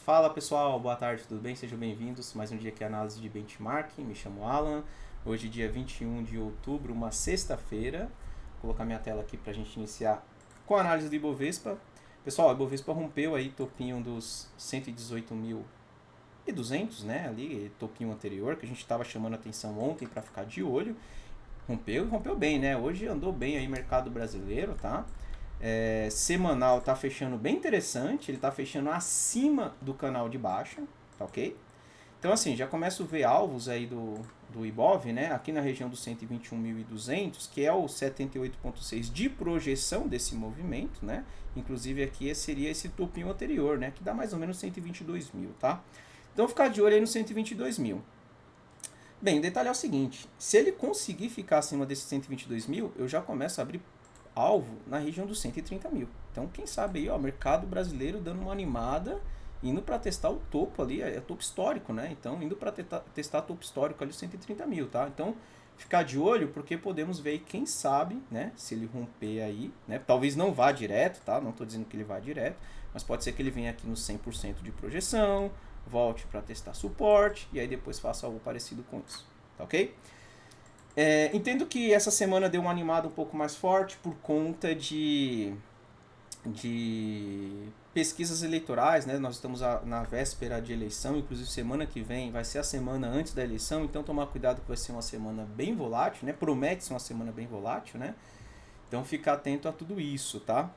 Fala pessoal, boa tarde, tudo bem? Sejam bem-vindos. Mais um dia aqui, análise de benchmarking. Me chamo Alan. Hoje, dia 21 de outubro, uma sexta-feira. Vou colocar minha tela aqui para a gente iniciar com a análise do Ibovespa. Pessoal, o Ibovespa rompeu aí topinho dos 118.200, né? Ali, topinho anterior, que a gente estava chamando atenção ontem para ficar de olho. Rompeu bem, né? Hoje andou bem aí mercado brasileiro, tá? Semanal tá fechando bem interessante, ele tá fechando acima do canal de baixa, tá ok? Então assim, já começo a ver alvos aí do Ibov, né? Aqui na região dos 121.200, que é o 78,6 de projeção desse movimento, né? Inclusive aqui seria esse topinho anterior, né? Que dá mais ou menos 122 mil, tá? Então ficar de olho aí no 122 mil. Bem, o detalhe é o seguinte, se ele conseguir ficar acima desses 122 mil, eu já começo a abrir alvo na região dos 130 mil. Então, quem sabe aí, ó, mercado brasileiro dando uma animada, indo para testar o topo ali, é topo histórico, né? Então, indo para testar topo histórico ali, 130 mil, tá? Então, ficar de olho, porque podemos ver aí, quem sabe, né? Se ele romper aí, né? Talvez não vá direto, tá? Não estou dizendo que ele vá direto, mas pode ser que ele venha aqui nos 100% de projeção, volte para testar suporte, e aí depois faça algo parecido com isso, tá ok? Entendo que essa semana deu uma animada um pouco mais forte por conta de pesquisas eleitorais, né? Nós estamos na véspera de eleição, inclusive semana que vem vai ser a semana antes da eleição, então tomar cuidado que vai ser uma semana bem volátil, né? Promete ser uma semana bem volátil, né? Então ficar atento a tudo isso, tá?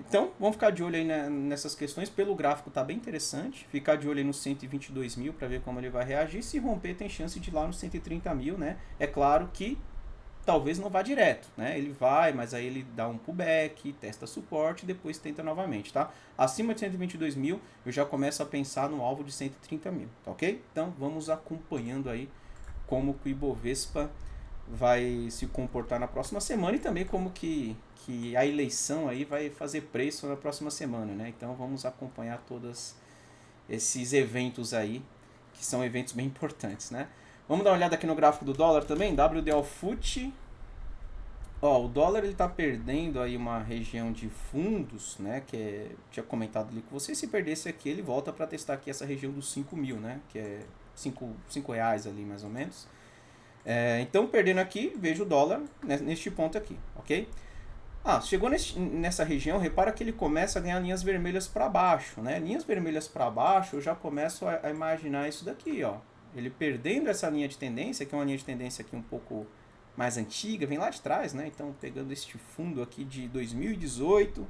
Então, vamos ficar de olho aí nessas questões. Pelo gráfico tá bem interessante. Ficar de olho aí nos 122 mil para ver como ele vai reagir. Se romper, tem chance de ir lá nos 130 mil, né? É claro que talvez não vá direto, né? Ele vai, mas aí ele dá um pullback, testa suporte e depois tenta novamente, tá? Acima de 122 mil, eu já começo a pensar no alvo de 130 mil, tá ok? Então, vamos acompanhando aí como que o Ibovespa vai se comportar na próxima semana e também como que a eleição aí vai fazer preço na próxima semana, né? Então vamos acompanhar todos esses eventos aí, que são eventos bem importantes, né? Vamos dar uma olhada aqui no gráfico do dólar também, WDL FUT. Ó, o dólar ele tá perdendo aí uma região de fundos, né? Tinha comentado ali com você, se perdesse aqui ele volta para testar aqui essa região dos 5 mil, né? Que é 5 reais ali mais ou menos. Então, perdendo aqui, vejo o dólar neste ponto aqui, ok? Chegou nessa região, repara que ele começa a ganhar linhas vermelhas para baixo, né? Linhas vermelhas para baixo, eu já começo a imaginar isso daqui, ó. Ele perdendo essa linha de tendência, que é uma linha de tendência aqui um pouco mais antiga, vem lá de trás, né? Então, pegando este fundo aqui de 2018,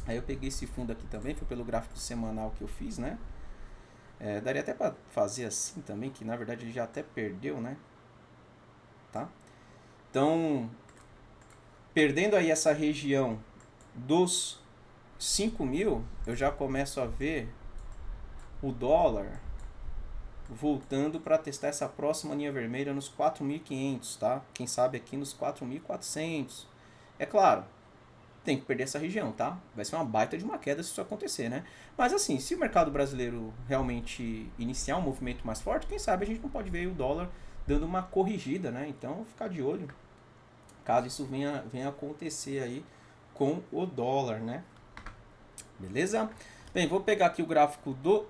aí eu peguei esse fundo aqui também, foi pelo gráfico semanal que eu fiz, né? Daria até para fazer assim também, que na verdade ele já até perdeu, né? Tá? Então, perdendo aí essa região dos 5 mil, eu já começo a ver o dólar voltando para testar essa próxima linha vermelha nos 4.500, tá? Quem sabe aqui nos 4.400. É claro, tem que perder essa região, tá? Vai ser uma baita de uma queda se isso acontecer, né? Mas assim, se o mercado brasileiro realmente iniciar um movimento mais forte, quem sabe a gente não pode ver o dólar dando uma corrigida, né? Então, ficar de olho caso isso venha acontecer aí com o dólar, né? Beleza? Bem, vou pegar aqui o gráfico do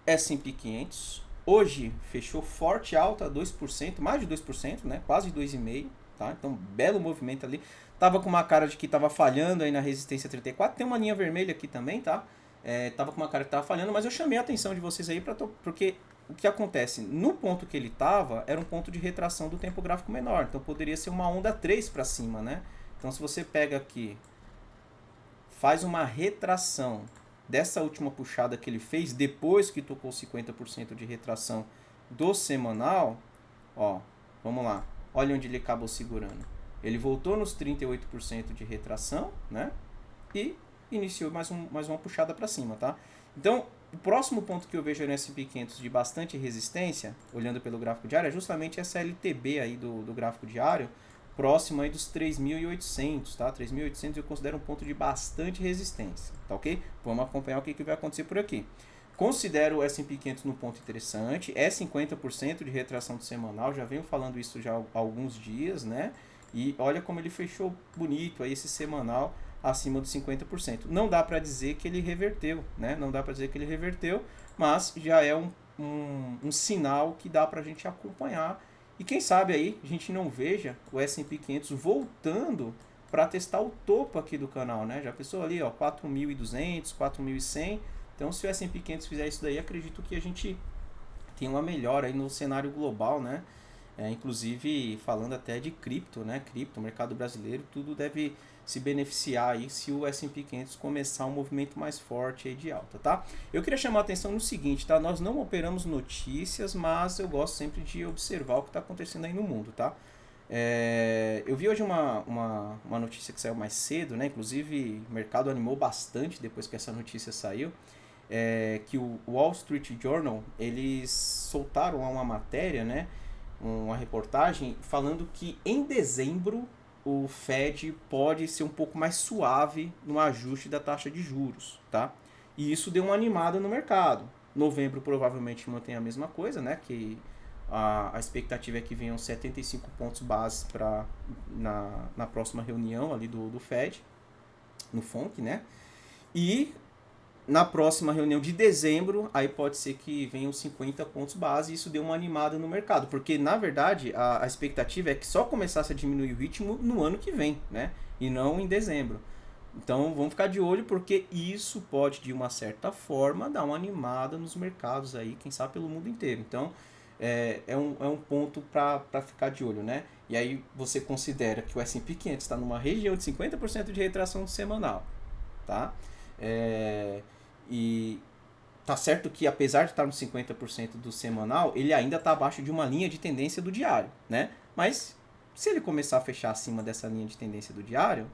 S&P 500. Hoje fechou forte alta, 2%, mais de 2%, né? Quase 2,5%, tá? Então, belo movimento ali. Tava com uma cara de que tava falhando aí na resistência 34. Tem uma linha vermelha aqui também, tá? Tava com uma cara que tava falhando, mas eu chamei a atenção de vocês aí porque o que acontece? No ponto que ele estava, era um ponto de retração do tempo gráfico menor. Então poderia ser uma onda 3 para cima, né? Então se você pega aqui, faz uma retração dessa última puxada que ele fez, depois que tocou 50% de retração do semanal, ó, vamos lá. Olha onde ele acabou segurando. Ele voltou nos 38% de retração, né? E iniciou mais uma puxada para cima, tá? Então, o próximo ponto que eu vejo no S&P 500 de bastante resistência, olhando pelo gráfico diário, é justamente essa LTB aí do gráfico diário, próximo aí dos 3.800, tá? 3.800 eu considero um ponto de bastante resistência, tá ok? Vamos acompanhar o que vai acontecer por aqui. Considero o S&P 500 no ponto interessante, é 50% de retração semanal, já venho falando isso já há alguns dias, né? E olha como ele fechou bonito aí esse semanal acima dos 50%. Não dá para dizer que ele reverteu, né? Não dá para dizer que ele reverteu, mas já é um sinal que dá para a gente acompanhar. E quem sabe aí a gente não veja o S&P 500 voltando para testar o topo aqui do canal, né? Já pensou ali, ó, 4.200, 4.100. Então, se o S&P 500 fizer isso daí, acredito que a gente tem uma melhora aí no cenário global, né? Inclusive falando até de cripto, né? Cripto, mercado brasileiro, tudo deve se beneficiar aí se o S&P 500 começar um movimento mais forte aí de alta, tá? Eu queria chamar a atenção no seguinte, tá? Nós não operamos notícias, mas eu gosto sempre de observar o que está acontecendo aí no mundo, tá? Eu vi hoje uma notícia que saiu mais cedo, né? Inclusive o mercado animou bastante depois que essa notícia saiu. Que o Wall Street Journal, eles soltaram lá uma matéria, né? Uma reportagem falando que em dezembro o Fed pode ser um pouco mais suave no ajuste da taxa de juros, tá? E isso deu uma animada no mercado. Novembro provavelmente mantém a mesma coisa, né? Que a expectativa é que venham 75 pontos base na próxima reunião ali do Fed, no FONC, né? E na próxima reunião de dezembro, aí pode ser que venham 50 pontos base e isso deu uma animada no mercado. Porque, na verdade, a expectativa é que só começasse a diminuir o ritmo no ano que vem, né? E não em dezembro. Então, vamos ficar de olho porque isso pode, de uma certa forma, dar uma animada nos mercados aí, quem sabe pelo mundo inteiro. Então, é um ponto para ficar de olho, né? E aí você considera que o S&P 500 está numa região de 50% de retração semanal, tá? E tá certo que apesar de estar nos 50% do semanal, ele ainda está abaixo de uma linha de tendência do diário, né? Mas se ele começar a fechar acima dessa linha de tendência do diário,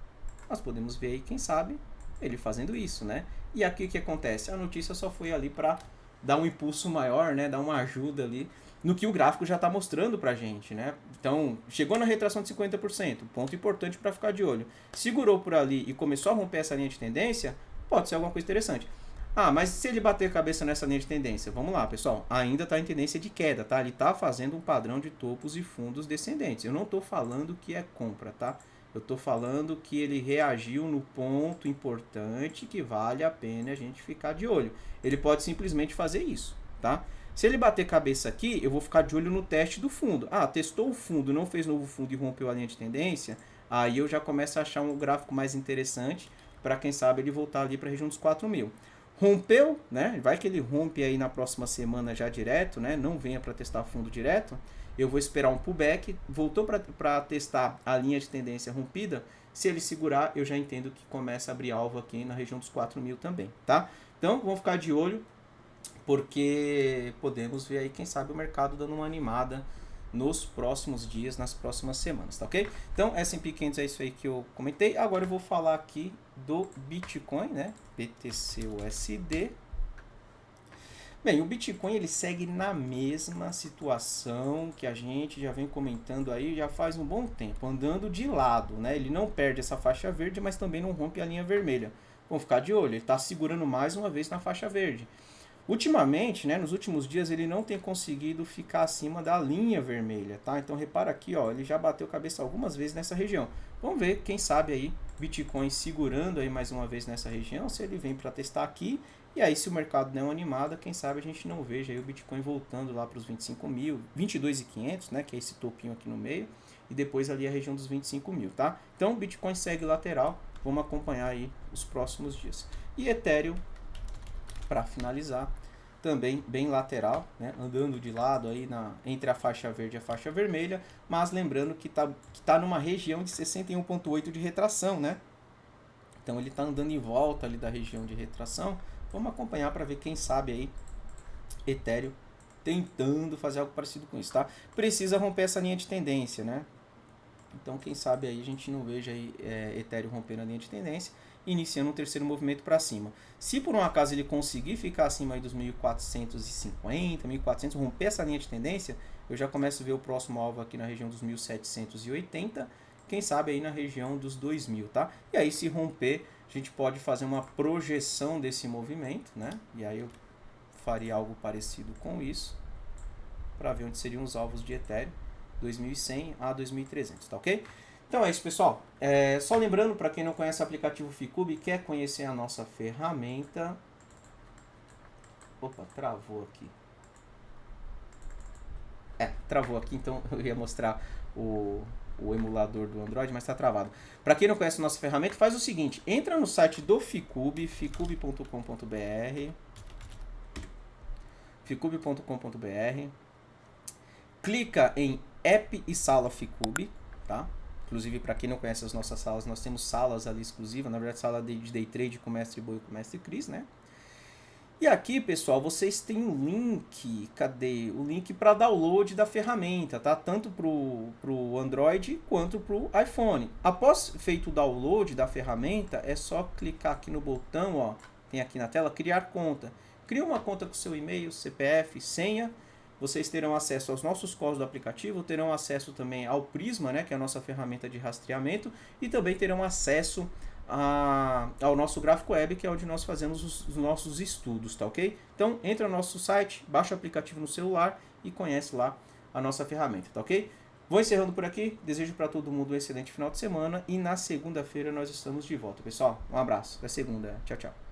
nós podemos ver aí, quem sabe, ele fazendo isso, né? E aqui o que acontece? A notícia só foi ali para dar um impulso maior, né? Dar uma ajuda ali no que o gráfico já está mostrando pra gente, né? Então, chegou na retração de 50%, ponto importante para ficar de olho. Segurou por ali e começou a romper essa linha de tendência, pode ser alguma coisa interessante. Mas se ele bater a cabeça nessa linha de tendência, vamos lá, pessoal, ainda está em tendência de queda, tá? Ele está fazendo um padrão de topos e fundos descendentes. Eu não estou falando que é compra, tá? Eu estou falando que ele reagiu no ponto importante que vale a pena a gente ficar de olho. Ele pode simplesmente fazer isso, tá? Se ele bater cabeça aqui, eu vou ficar de olho no teste do fundo. Testou o fundo, não fez novo fundo e rompeu a linha de tendência, aí eu já começo a achar um gráfico mais interessante para quem sabe ele voltar ali para a região dos 4.000. Rompeu, né? Vai que ele rompe aí na próxima semana já direto, né? Não venha para testar fundo direto. Eu vou esperar um pullback. Voltou para testar a linha de tendência rompida. Se ele segurar, eu já entendo que começa a abrir alvo aqui na região dos 4.000 também, tá? Então, vamos ficar de olho, porque podemos ver aí, quem sabe, o mercado dando uma animada nos próximos dias, nas próximas semanas, tá ok? Então, S&P 500 é isso aí que eu comentei. Agora eu vou falar aqui do Bitcoin, né? BTC-USD. Bem, o Bitcoin ele segue na mesma situação que a gente já vem comentando aí já faz um bom tempo, andando de lado, né? Ele não perde essa faixa verde, mas também não rompe a linha vermelha. Vamos ficar de olho, ele está segurando mais uma vez na faixa verde. Ultimamente, né, nos últimos dias, ele não tem conseguido ficar acima da linha vermelha, tá? Então, repara aqui, ó, ele já bateu cabeça algumas vezes nessa região. Vamos ver, quem sabe aí, Bitcoin segurando aí mais uma vez nessa região, se ele vem para testar aqui. E aí, se o mercado der uma animada, quem sabe a gente não veja aí o Bitcoin voltando lá para os 25.000, 22.500, né, que é esse topinho aqui no meio. E depois ali a região dos 25.000, tá? Então, Bitcoin segue lateral, vamos acompanhar aí os próximos dias. E Ethereum, para finalizar, também bem lateral, né? Andando de lado aí entre a faixa verde e a faixa vermelha, mas lembrando que tá numa região de 61,8 de retração, né? Então ele está andando em volta ali da região de retração. Vamos acompanhar para ver, quem sabe aí Ethereum tentando fazer algo parecido com isso, tá? Precisa romper essa linha de tendência, né? Então quem sabe aí a gente não veja aí Ethereum rompendo a linha de tendência, iniciando um terceiro movimento para cima. Se por um acaso ele conseguir ficar acima aí dos 1.450, 1.400, romper essa linha de tendência, eu já começo a ver o próximo alvo aqui na região dos 1.780, quem sabe aí na região dos 2.000, tá? E aí, se romper, a gente pode fazer uma projeção desse movimento, né? E aí eu faria algo parecido com isso, para ver onde seriam os alvos de Ethereum, 2.100 a 2.300, tá ok? Então é isso, pessoal. Só lembrando, para quem não conhece o aplicativo Ficube, quer conhecer a nossa ferramenta... Opa, travou aqui. Travou aqui, então eu ia mostrar o emulador do Android, mas está travado. Para quem não conhece a nossa ferramenta, faz o seguinte, entra no site do Ficube, ficube.com.br, ficube.com.br, clica em App e Sala Ficube, tá? Inclusive, para quem não conhece as nossas salas, nós temos salas ali exclusivas, na verdade, sala de Day Trade com o Mestre Boi e com o Mestre Cris, né? E aqui, pessoal, vocês têm um link, cadê? O link para download da ferramenta, tá? Tanto pro Android quanto pro iPhone. Após feito o download da ferramenta, é só clicar aqui no botão, ó, tem aqui na tela, criar conta. Cria uma conta com seu e-mail, CPF, senha. Vocês terão acesso aos nossos códigos do aplicativo, terão acesso também ao Prisma, né, que é a nossa ferramenta de rastreamento, e também terão acesso ao nosso gráfico web, que é onde nós fazemos os nossos estudos, tá ok? Então, entra no nosso site, baixa o aplicativo no celular e conhece lá a nossa ferramenta, tá ok? Vou encerrando por aqui, desejo para todo mundo um excelente final de semana e na segunda-feira nós estamos de volta, pessoal. Um abraço, até segunda, tchau, tchau.